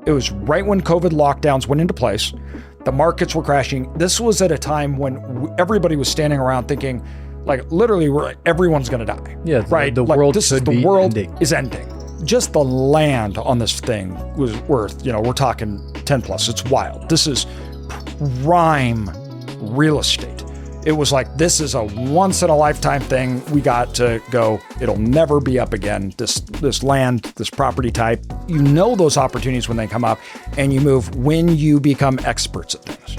It was right when COVID lockdowns went into place. The markets were crashing. This was at a time when everybody was standing around thinking, like, literally, everyone's going to die. Yeah, right. The like, world the world is ending. Just the land on this thing was worth, we're talking 10 plus. It's wild. This is prime real estate. It was like, this is a once in a lifetime thing. We got to go. It'll never be up again. This land, this property type, those opportunities when they come up, and you move when you become experts at things.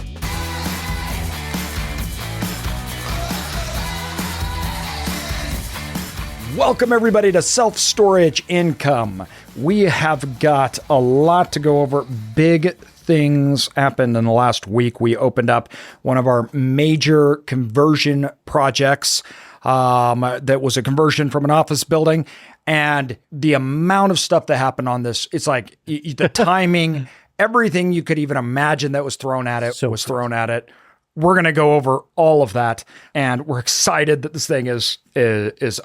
Welcome everybody to Self-Storage Income. We have got a lot to go over. Big things happened in the last week. We opened up one of our major conversion projects that was a conversion from an office building. And the amount of stuff that happened on this, it's like the timing, everything you could even imagine that was thrown at it was thrown at it. We're going to go over all of that, and we're excited that this thing is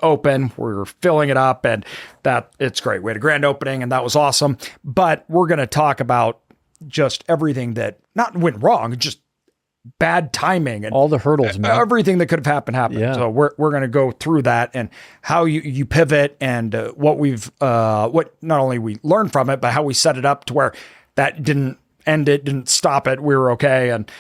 open. We're filling it up, and that it's great. We had a grand opening, and that was awesome. But we're going to talk about just everything that not went wrong, just bad timing and all the hurdles, man. Everything that could have happened. Yeah. So we're going to go through that and how you pivot and what not only we learned from it, but how we set it up to where that didn't end it, didn't stop it. We were okay, and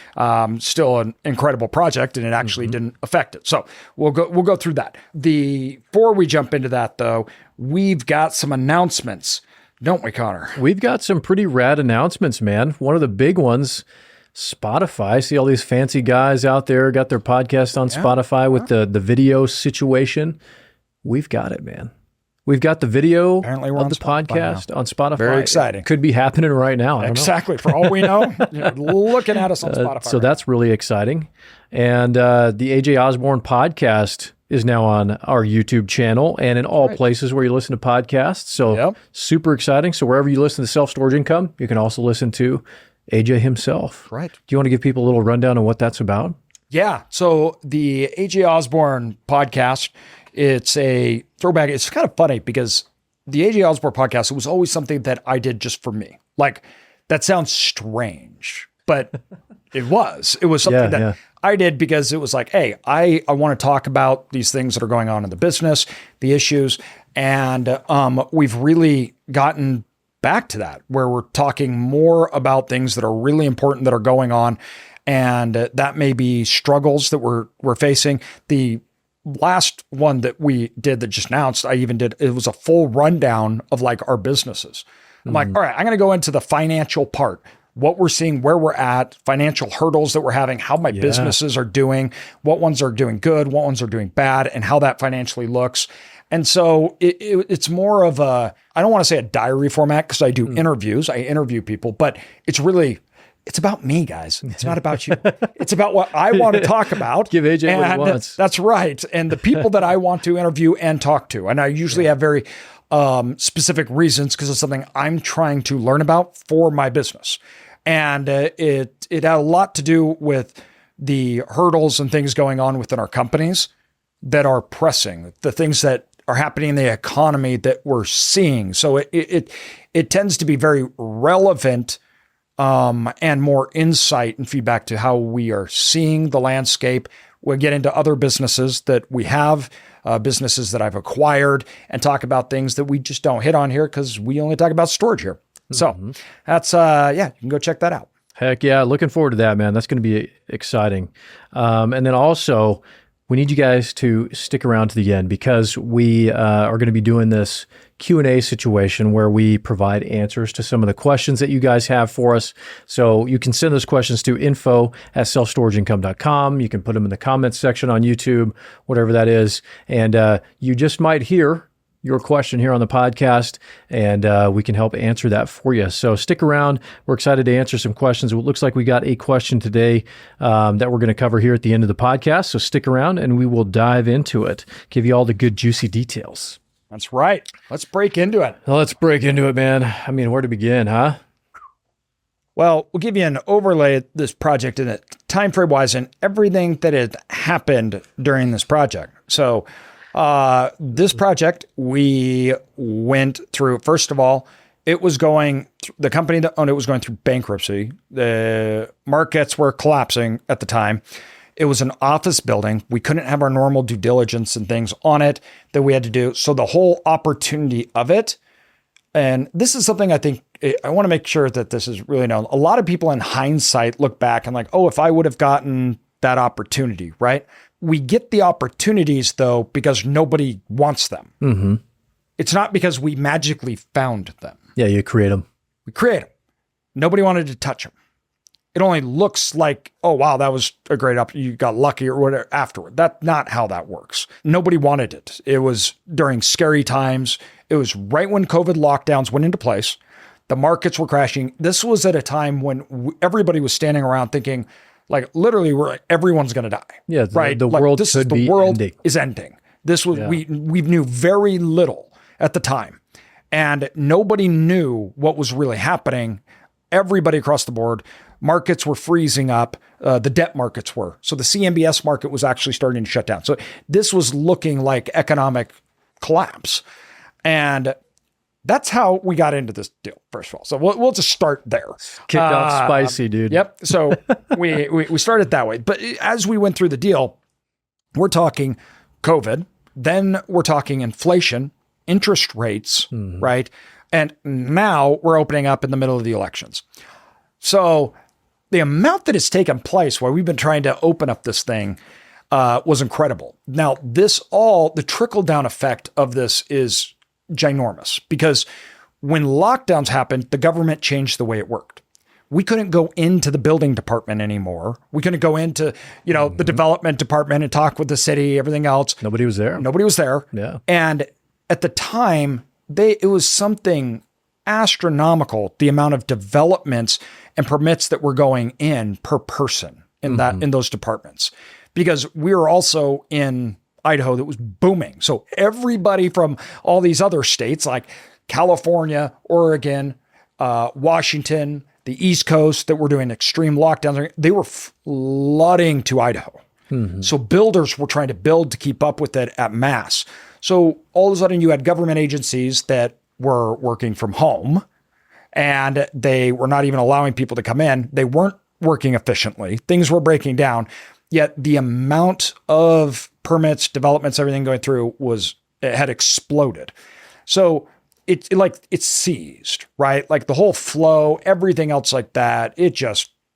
still an incredible project, and it actually didn't affect it. So we'll go through that. Before we jump into that, though, we've got some announcements, don't we, Connor? We've got some pretty rad announcements, man. One of the big ones, Spotify. See all these fancy guys out there got their podcast on Spotify with the video situation. We've got it, man. We've got the video of the podcast on Spotify. Very exciting. It could be happening right now. I don't know. For all we know, looking at us on Spotify. So that's really exciting. And the AJ Osborne podcast is now on our YouTube channel and in all places where you listen to podcasts. So super exciting. So wherever you listen to Self-Storage Income, you can also listen to AJ himself. Right. Do you want to give people a little rundown on what that's about? Yeah. So the AJ Osborne podcast, it's a throwback. It's kind of funny because the AJ Osborne podcast, it was always something that I did just for me. Like, that sounds strange, but it was something that I did because it was like, hey, I want to talk about these things that are going on in the business, the issues. And we've really gotten back to that, where we're talking more about things that are really important that are going on. And that may be struggles that we're facing. The last one that we did that just announced, it was a full rundown of like our businesses. I'm like, all right, I'm going to go into the financial part, what we're seeing, where we're at, financial hurdles that we're having, how my businesses are doing, what ones are doing good, what ones are doing bad, and how that financially looks. And so it's more of I don't want to say a diary format because I do interviews, I interview people, but it's about me, guys. It's not about you. It's about what I want to talk about. Give AJ what he wants. That's right. And the people that I want to interview and talk to. And I usually have very specific reasons because it's something I'm trying to learn about for my business. And it had a lot to do with the hurdles and things going on within our companies that are pressing, the things that are happening in the economy that we're seeing. So it tends to be very relevant and more insight and feedback to how we are seeing the landscape. We'll get into other businesses that we have, businesses that I've acquired, and talk about things that we just don't hit on here because we only talk about storage here. So that's, you can go check that out. Heck yeah. Looking forward to that, man. That's going to be exciting. And then also, we need you guys to stick around to the end because we are going to be doing this Q&A situation where we provide answers to some of the questions that you guys have for us. So you can send those questions to info@selfstorageincome.com. You can put them in the comments section on YouTube, whatever that is. And you just might hear your question here on the podcast, and we can help answer that for you. So stick around. We're excited to answer some questions. It looks like we got a question today that we're going to cover here at the end of the podcast. So stick around, and we will dive into it, give you all the good, juicy details. That's right. Let's break into it. Well, let's break into it, man. I mean, where to begin, huh? Well, we'll give you an overlay of this project in it, time frame wise, and everything that had happened during this project. So this project, we went through, first of all, it was going the company that owned it was going through bankruptcy. The markets were collapsing at the time. It was an office building. We couldn't have our normal due diligence and things on it that we had to do. So the whole opportunity of it, and this is something I think I want to make sure that this is really known. A lot of people in hindsight look back and like, oh, if I would have gotten that opportunity, right? We get the opportunities though, because nobody wants them. Mm-hmm. It's not because we magically found them. Yeah, you create them. We create them. Nobody wanted to touch them. It only looks like, oh, wow, that was a great opportunity. You got lucky or whatever afterward. That's not how that works. Nobody wanted it. It was during scary times. It was right when COVID lockdowns went into place. The markets were crashing. This was at a time when everybody was standing around thinking, like, literally, everyone's going to die. Yeah, right. The like, world this could is, the be world ending. is ending. This was we knew very little at the time, and nobody knew what was really happening. Everybody across the board, markets were freezing up. The debt markets were. So the CMBS market was actually starting to shut down. So this was looking like economic collapse, and that's how we got into this deal, first of all. So we'll just start there. Kicked off spicy, dude. Yep. So we started that way. But as we went through the deal, we're talking COVID, then we're talking inflation, interest rates, right? And now we're opening up in the middle of the elections. So the amount that has taken place while we've been trying to open up this thing was incredible. Now, the trickle-down effect of this is ginormous because when lockdowns happened, the government changed the way it worked. We couldn't go into the building department anymore. We couldn't go into, the development department and talk with the city, everything else. Nobody was there. Nobody was there. Yeah. And at the time, it was something astronomical, the amount of developments and permits that were going in per person in those departments, because we were also in Idaho that was booming. So everybody from all these other states like California, Oregon, Washington, the East Coast that were doing extreme lockdowns, they were flooding to Idaho. So builders were trying to build to keep up with it at mass. So all of a sudden you had government agencies that were working from home and they were not even allowing people to come in. They weren't working efficiently. Things were breaking down. Yet the amount of permits, developments, everything going through it had exploded. So it's seized, right? Like the whole flow, everything else like that.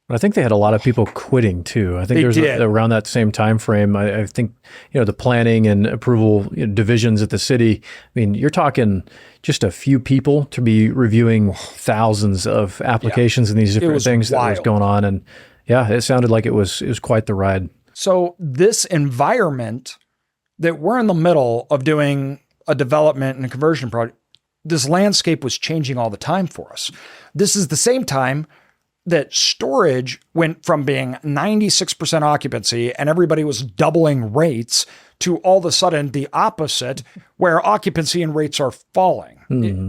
I think they had a lot of people quitting too. I think there's around that same time frame. I think the planning and approval divisions at the city. I mean, you're talking just a few people to be reviewing thousands of applications and these different things that was going on. And yeah, it sounded like it was quite the ride. So this environment that we're in the middle of doing a development and a conversion project, this landscape was changing all the time for us. This is the same time that storage went from being 96% occupancy and everybody was doubling rates to all of a sudden the opposite, where occupancy and rates are falling.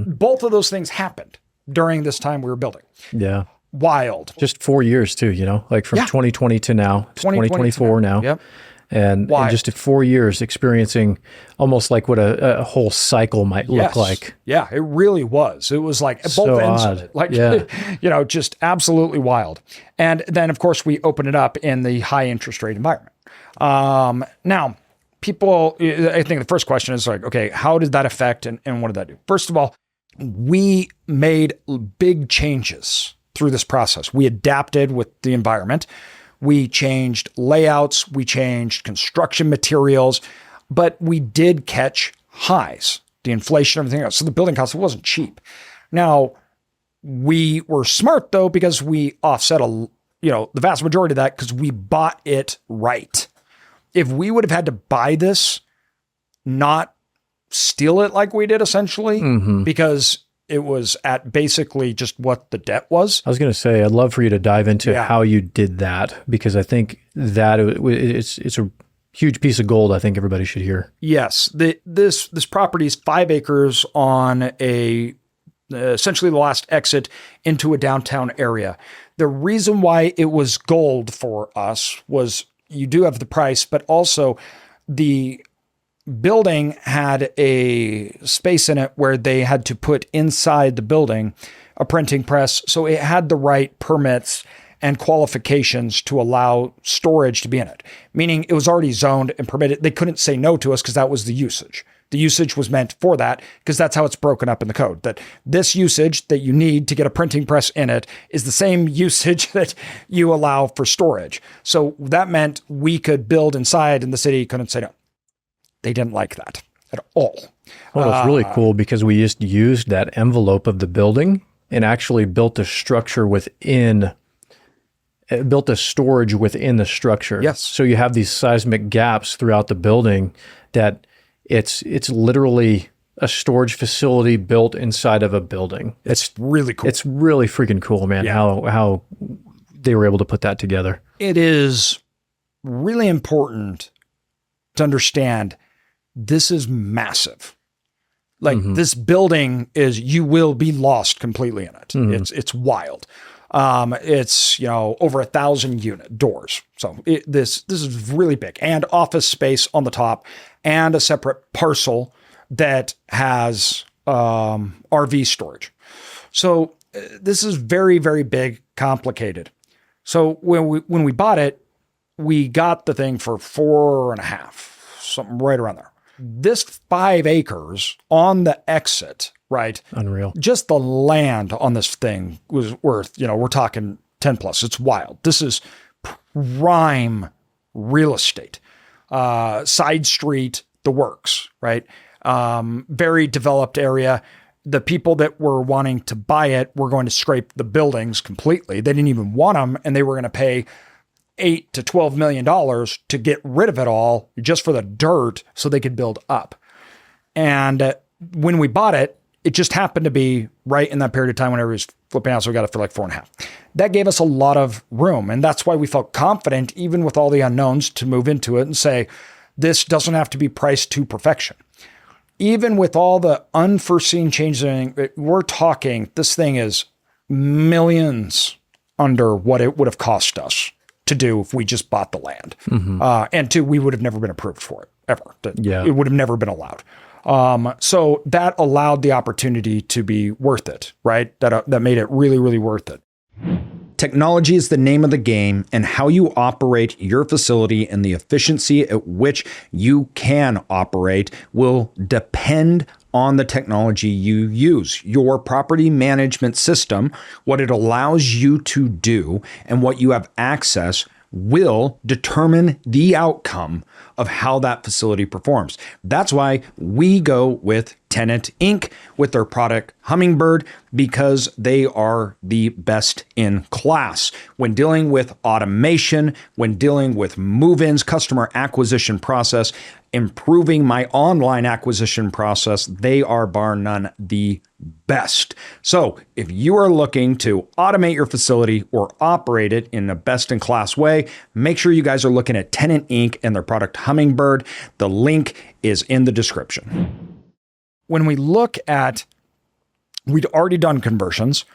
Both of those things happened during this time we were building. Yeah. Wild. Just 4 years too, like from 2020 to now, 2024 now. Yep. And just 4 years experiencing almost like what a whole cycle might look like. Yeah, it really was. It was like both ends of it. Like, just absolutely wild. And then, of course, we open it up in the high interest rate environment. Now, people, I think the first question is like, okay, how did that affect and what did that do? First of all, we made big changes through this process. We adapted with the environment. We changed layouts, we changed construction materials, but we did catch highs, the inflation, everything else. So the building cost wasn't cheap. Now, we were smart though, because we offset the vast majority of that because we bought it right. If we would have had to buy this, not steal it like we did essentially, because it was at basically just what the debt was. I was going to say, I'd love for you to dive into how you did that, because I think that it's a huge piece of gold I think everybody should hear. Yes. This property is 5 acres on essentially the last exit into a downtown area. The reason why it was gold for us was you do have the price, but also the building had a space in it where they had to put inside the building a printing press. So it had the right permits and qualifications to allow storage to be in it, meaning it was already zoned and permitted. They couldn't say no to us because that was the usage. The usage was meant for that because that's how it's broken up in the code, that this usage that you need to get a printing press in it is the same usage that you allow for storage. So that meant we could build inside and the city couldn't say no. They didn't like that at all. Well, it's really cool because we just used that envelope of the building and actually built a structure within, built a storage within the structure. Yes. So you have these seismic gaps throughout the building that it's literally a storage facility built inside of a building. It's really cool. It's really freaking cool, man, how they were able to put that together. It is really important to understand this is massive. Like this building is, you will be lost completely in it. It's wild. It's, over 1,000 unit doors. So this is really big, and office space on the top and a separate parcel that has, RV storage. So this is very, very big, complicated. So when we bought it, we got the thing for 4.5, something right around there. This 5 acres on the exit, right? Unreal. Just the land on this thing was worth, we're talking 10 plus. It's wild. This is prime real estate. Side street, the works, right? Very developed area. The people that were wanting to buy it were going to scrape the buildings completely. They didn't even want them, and they were going to pay $8 to $12 million to get rid of it all just for the dirt so they could build up. And when we bought it, it just happened to be right in that period of time when everybody was flipping out. So we got it for like 4.5. That gave us a lot of room. And that's why we felt confident, even with all the unknowns, to move into it and say, this doesn't have to be priced to perfection. Even with all the unforeseen changes, we're talking, this thing is millions under what it would have cost us to do if we just bought the land. And two, we would have never been approved for it, ever. It would have never been allowed. So that allowed the opportunity to be worth it, right? That made it really, really worth it. Technology is the name of the game, and how you operate your facility and the efficiency at which you can operate will depend on the technology you use. Your property management system, what it allows you to do, and what you have access will determine the outcome of how that facility performs. That's why we go with Tenant Inc. with their product Hummingbird, because they are the best in class when dealing with automation, when dealing with move-ins, customer acquisition process, improving my online acquisition process. They are bar none the best. So if you are looking to automate your facility or operate it in a best in class way, make sure you guys are looking at Tenant Inc. and their product Hummingbird. The link is in the description. When we look at, we'd already done conversions.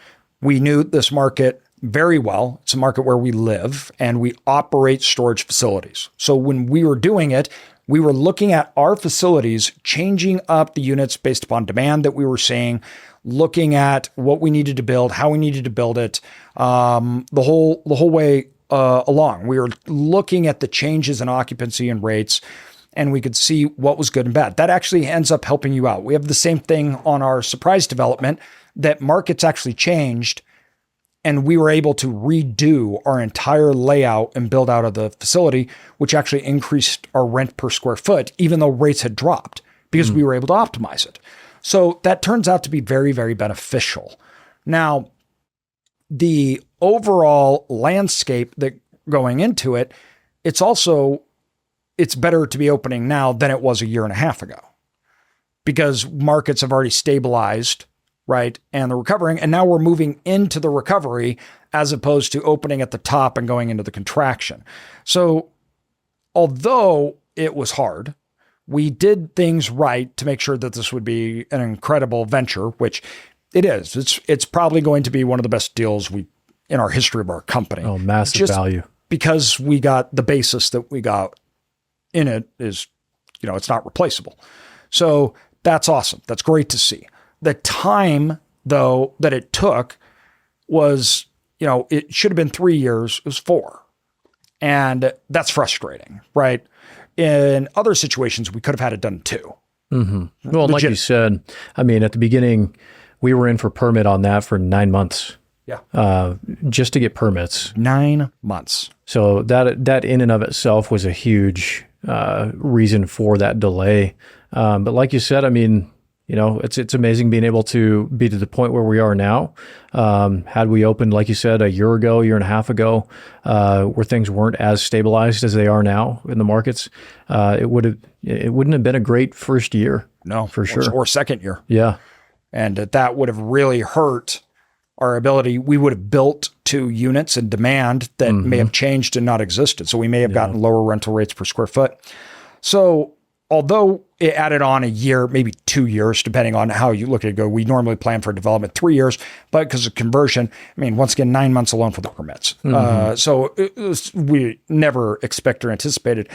We knew this market very well. It's a market where we live and we operate storage facilities. So when we were doing it, we were looking at our facilities, changing up the units based upon demand that we were seeing, looking at what we needed to build, how we needed to build it, the whole way along. We were looking at the changes in occupancy and rates, and we could see what was good and bad. That actually ends up helping you out. We have the same thing on our surprise development, that markets actually changed, and we were able to redo our entire layout and build out of the facility, which actually increased our rent per square foot, even though rates had dropped, because we were able to optimize it. So that turns out to be very, very beneficial. Now, the overall landscape that going into it, it's better to be opening now than it was a year and a half ago, because markets have already stabilized, right? And they're recovering. And now we're moving into the recovery as opposed to opening at the top and going into the contraction. So although it was hard, we did things right to make sure that this would be an incredible venture, which it is. It's probably going to be one of the best deals in our history of our company. Oh, massive value. Because we got the basis that we got in it is, it's not replaceable. So that's awesome. That's great to see. The time though, that it took was, it should have been 3 years. It was 4. And that's frustrating, right? In other situations, we could have had it done 2. Mm-hmm. Well, like you said, I mean, at the beginning, we were in for permit on that for 9 months. Yeah. Just to get permits. 9 months. So that in and of itself was a huge reason for that delay. But like you said, I mean, it's amazing being able to be to the point where we are now. Had we opened, like you said, a year and a half ago, where things weren't as stabilized as they are now in the markets, it wouldn't have been a great first year. No, for sure. Or second year. Yeah. And that would have really hurt our ability. We would have built to units and demand that may have changed and not existed. So we may have gotten lower rental rates per square foot. So although it added on a year, maybe 2 years, depending on how you look at it go, we normally plan for development 3 years, but because of conversion, I mean, once again, 9 months alone for the permits. So we never expected or anticipated.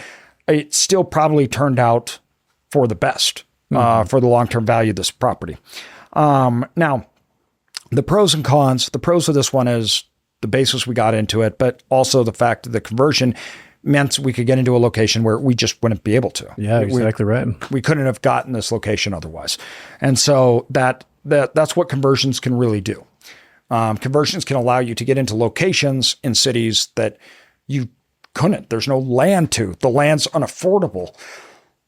It still probably turned out for the best for the long-term value of this property. Now, the pros and cons. The pros of this one is the basis we got into it, but also the fact that the conversion meant we could get into a location where we just wouldn't be able to. Yeah, exactly right. We couldn't have gotten this location otherwise. And so that's what conversions can really do. Conversions can allow you to get into locations in cities that you couldn't. There's no land to. The land's unaffordable,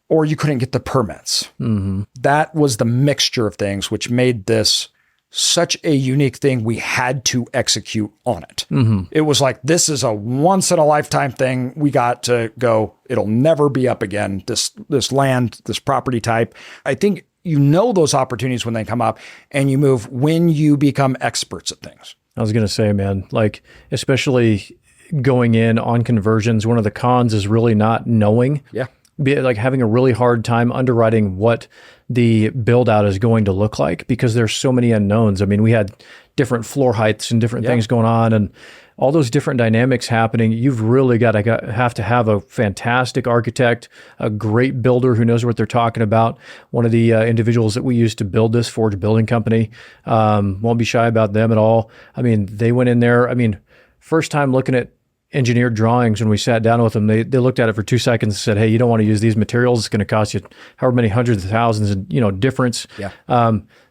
or you couldn't get the permits. That was the mixture of things which made this such a unique thing. We had to execute on it. It was like, this is a once in a lifetime thing. We got to go. It'll never be up again. This land, this property type. I think those opportunities when they come up, and you move when you become experts at things. I was going to say, man, like, especially going in on conversions, one of the cons is really not knowing. Yeah. Like having a really hard time underwriting what the build out is going to look like, because there's so many unknowns. I mean, we had different floor heights and different things going on, and all those different dynamics happening. You've really got to have a fantastic architect, a great builder who knows what they're talking about. One of the individuals that we used to build this Forge Building Company, won't be shy about them at all. I mean, they went in there. I mean, first time looking at engineered drawings, when we sat down with them, they looked at it for 2 seconds and said, "Hey, you don't want to use these materials. It's going to cost you however many hundreds of thousands, and difference." Yeah.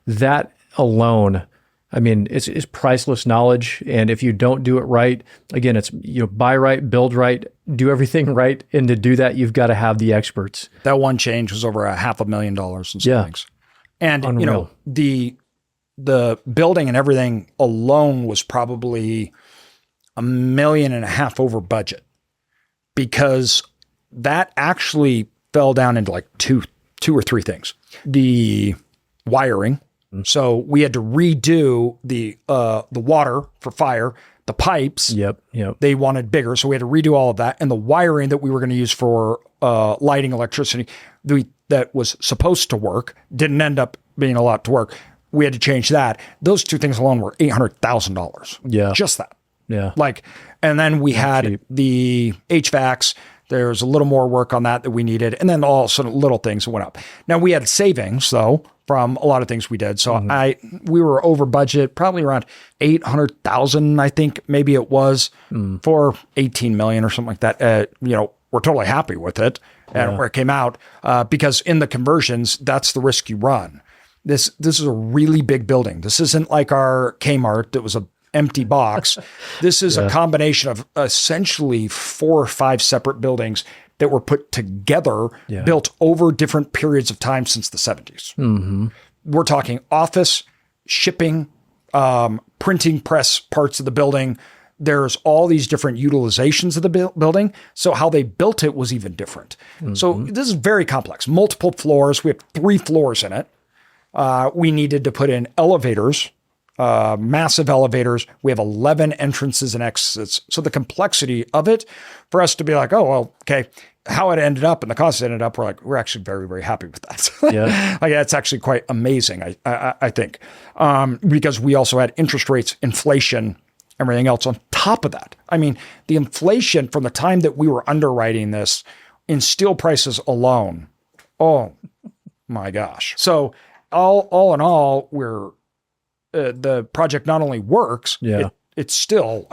That alone, I mean, it's priceless knowledge. And if you don't do it right, again, it's buy right, build right, do everything right, and to do that, you've got to have the experts. That one change was over $500,000 in some things, and Unreal. The building and everything alone was probably $1.5 million over budget, because that actually fell down into like two or three things. The wiring. So we had to redo the water for fire, the pipes. Yep. They wanted bigger. So we had to redo all of that. And the wiring that we were going to use for lighting, electricity, that was supposed to work, didn't end up being a lot to work. We had to change that. Those two things alone were $800,000. Yeah. Just that. Yeah. And then we had the HVACs. There's a little more work on that we needed. And then all sort of little things went up. Now we had savings though from a lot of things we did. So we were over budget, probably around 800,000, I think maybe it was for 18 million or something like that. We're totally happy with it and where it came out, because in the conversions, that's the risk you run. This is a really big building. This isn't like our Kmart that was a empty box. This is a combination of essentially 4 or 5 separate buildings that were put together, built over different periods of time since the 70s. We're talking office, shipping, printing press parts of the building. There's all these different utilizations of the building. So how they built it was even different. So this is very complex. Multiple floors. We have 3 floors in it. We needed to put in elevators, massive elevators. We have 11 entrances and exits. So the complexity of it for us to be like, oh, well, okay, how it ended up and the cost ended up, we're actually very, very happy with that. Yeah. That's actually quite amazing, I think, because we also had interest rates, inflation, everything else on top of that. I mean, the inflation from the time that we were underwriting this in steel prices alone, oh my gosh. So all in all, we're the project not only works, it's still,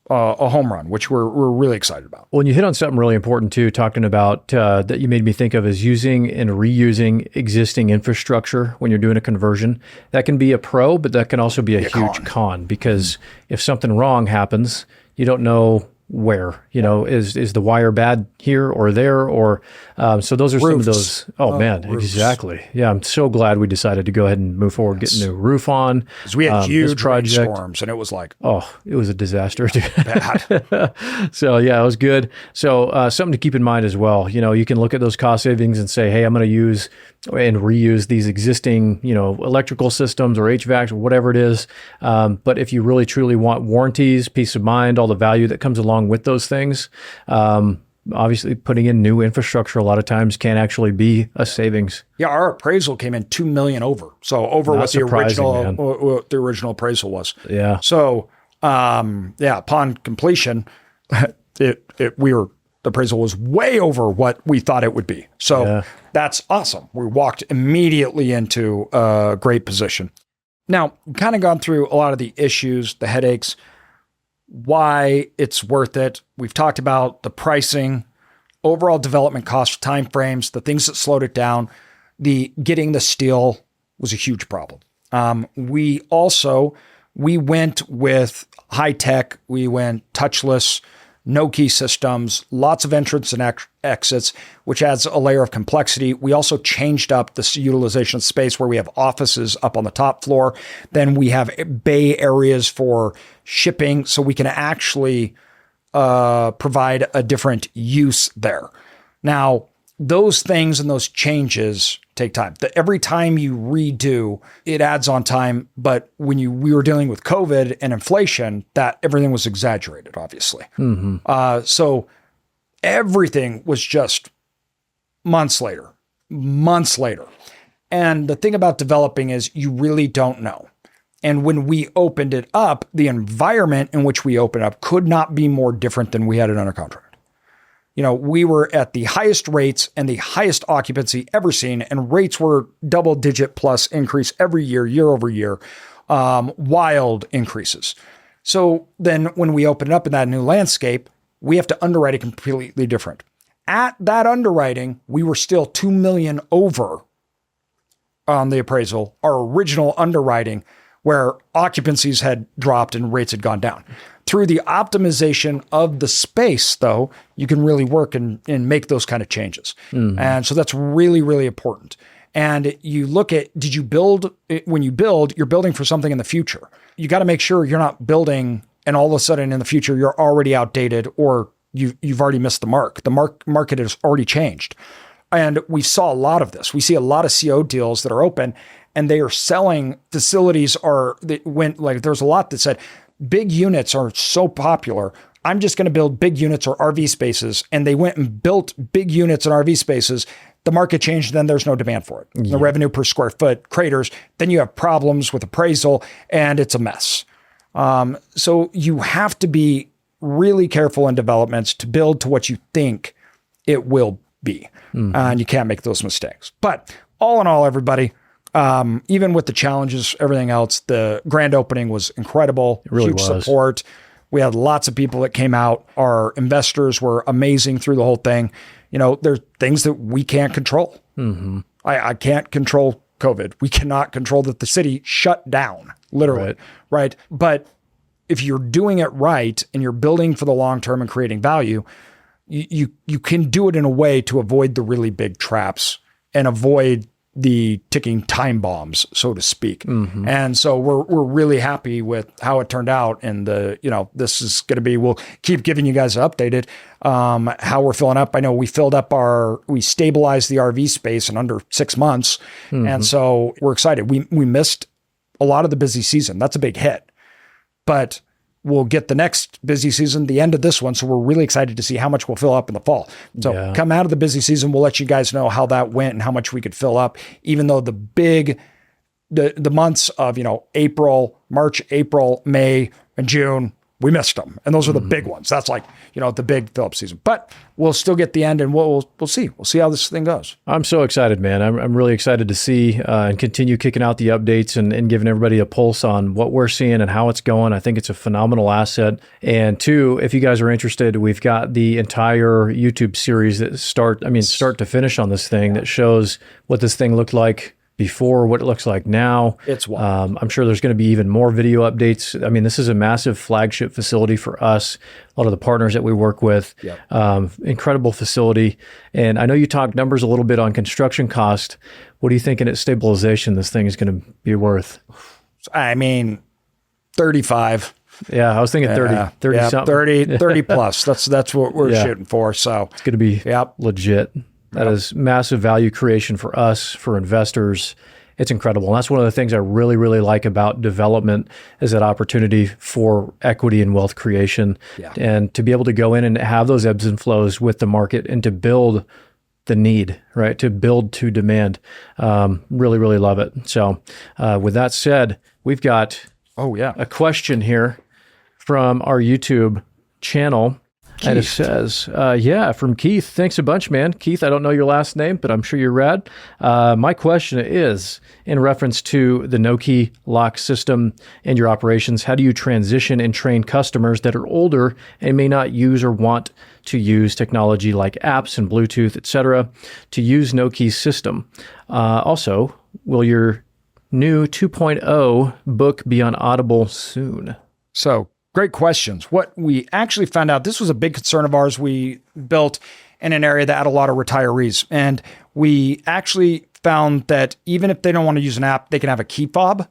a home run, which we're really excited about. Well, and you hit on something really important too, talking about that you made me think of is using and reusing existing infrastructure when you're doing a conversion. That can be a pro, but that can also be a huge con because if something wrong happens, you don't know where, is the wire bad here or there, or so those are some of those. Oh man, roofs. Exactly. Yeah, I'm so glad we decided to go ahead and move forward, get a new roof on. Because we had huge rainstorms, and it was like, it was a disaster. Bad. So yeah, it was good. So something to keep in mind as well. You can look at those cost savings and say, hey, I'm going to use and reuse these existing, electrical systems or HVAC or whatever it is. But if you really truly want warranties, peace of mind, all the value that comes along with those things, obviously putting in new infrastructure a lot of times can actually be a savings. Yeah, our appraisal came in $2 million over. So over what the original appraisal was. Yeah. So upon completion, the appraisal was way over what we thought it would be. So that's awesome. We walked immediately into a great position. Now, we've kind of gone through a lot of the issues, the headaches, why it's worth it. We've talked about the pricing, overall development cost, timeframes, the things that slowed it down. Getting the steel was a huge problem. We went with high tech. We went touchless, no key systems, lots of entrance and exits, which adds a layer of complexity. We also changed up the utilization of space where we have offices up on the top floor. Then we have bay areas for shipping, so we can actually provide a different use there. Now, those things and those changes take time. Every time you redo, it adds on time. But when we were dealing with COVID and inflation, that everything was exaggerated, obviously. Mm-hmm. So everything was just months later. And the thing about developing is you really don't know. And when we opened it up, the environment in which we opened up could not be more different than we had it under contract. We were at the highest rates and the highest occupancy ever seen, and rates were double-digit plus increase every year over year, wild increases. So then when we open it up in that new landscape, we have to underwrite it completely different. At that underwriting, we were still $2 million over on the appraisal, our original underwriting, where occupancies had dropped and rates had gone down. Through the optimization of the space, though, you can really work and make those kind of changes. Mm-hmm. And so that's really, really important. And you look at, when you build, you're building for something in the future. You got to make sure you're not building and all of a sudden in the future, you're already outdated or you've already missed the mark. The market has already changed. And we saw a lot of this. We see a lot of CO deals that are open and they are selling facilities there's a lot that said, big units are so popular. I'm just going to build big units or RV spaces. And they went and built big units and RV spaces. The market changed. Then there's no demand for it. Yeah. The revenue per square foot craters. Then you have problems with appraisal and it's a mess. So you have to be really careful in developments to build to what you think it will be. Mm-hmm. And you can't make those mistakes. But all in all, everybody, even with the challenges, everything else, the grand opening was incredible. It really was. Huge support. We had lots of people that came out. Our investors were amazing through the whole thing. There's things that we can't control. Mm-hmm. I can't control COVID. We cannot control that the city shut down, literally, right? But if you're doing it right and you're building for the long term and creating value, you can do it in a way to avoid the really big traps and avoid the ticking time bombs, so to speak. Mm-hmm. And so we're really happy with how it turned out. And this is going to be, we'll keep giving you guys updated, how we're filling up. I know we stabilized the RV space in under 6 months. Mm-hmm. And so we're excited. We missed a lot of the busy season. That's a big hit, but we'll get the next busy season, the end of this one. So we're really excited to see how much we'll fill up in the fall. So come out of the busy season, we'll let you guys know how that went and how much we could fill up, even though the months of, March, April, May, and June, we missed them. And those are the big ones. That's like, the big fill up season, but we'll still get the end and we'll see. We'll see how this thing goes. I'm so excited, man. I'm really excited to see and continue kicking out the updates and giving everybody a pulse on what we're seeing and how it's going. I think it's a phenomenal asset. And two, if you guys are interested, we've got the entire YouTube series that start to finish on this thing that shows what this thing looked like before, what it looks like now. It's wild. I'm sure there's going to be even more video updates. I mean, this is a massive flagship facility for us, a lot of the partners that we work with. Yep. Incredible facility. And I know you talked numbers a little bit on construction cost. What are you thinking at stabilization this thing is going to be worth? I mean, 35. Yeah, I was thinking 30 something. 30 plus. That's what we're shooting for. So it's going to be legit. That is massive value creation for us, for investors. It's incredible. And that's one of the things I really, really like about development is that opportunity for equity and wealth creation. Yeah. And to be able to go in and have those ebbs and flows with the market and to build the need, right? To build to demand. Really, really love it. So with that said, we've got a question here from our YouTube channel. Keith. And it says, from Keith. Thanks a bunch, man. Keith, I don't know your last name, but I'm sure you're rad. My question is, in reference to the no-key lock system and your operations, how do you transition and train customers that are older and may not use or want to use technology like apps and Bluetooth, et cetera, to use no-key system? Also, will your new 2.0 book be on Audible soon? So, great questions. What we actually found out, this was a big concern of ours. We built in an area that had a lot of retirees. And we actually found that even if they don't want to use an app, they can have a key fob.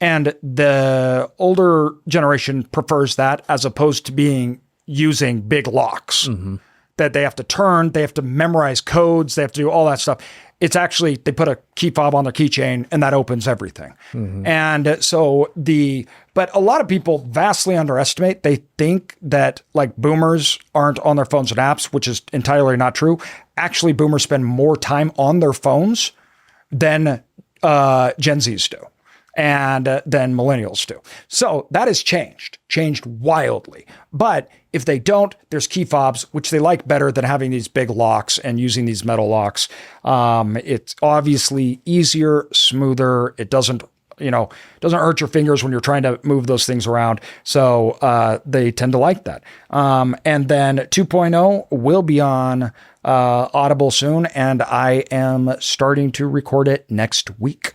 And the older generation prefers that as opposed to using big locks that they have to turn, they have to memorize codes, they have to do all that stuff. It's actually, they put a key fob on their keychain and that opens everything. And so but a lot of people vastly underestimate. They think that like boomers aren't on their phones and apps, which is entirely not true. Actually, boomers spend more time on their phones than Gen Zs do and than millennials do. So that has changed wildly. But if they don't, there's key fobs, which they like better than having these big locks and using these metal locks. It's obviously easier, smoother. It doesn't hurt your fingers when you're trying to move those things around. So they tend to like that. And then 2.0 will be on Audible soon, and I am starting to record it next week.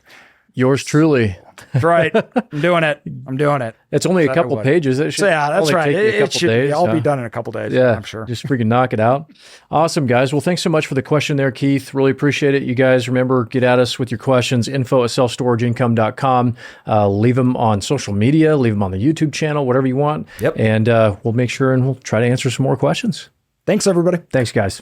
Yours truly. That's right. I'm doing it. It's only a couple pages. It should that's right. Take you a couple days. I'll be done in a couple days. Yeah, I'm sure. Just freaking knock it out. Awesome, guys. Well, thanks so much for the question there, Keith. Really appreciate it. You guys, remember, get at us with your questions, info@selfstorageincome.com. Leave them on social media, leave them on the YouTube channel, whatever you want. Yep. And we'll make sure and we'll try to answer some more questions. Thanks, everybody. Thanks, guys.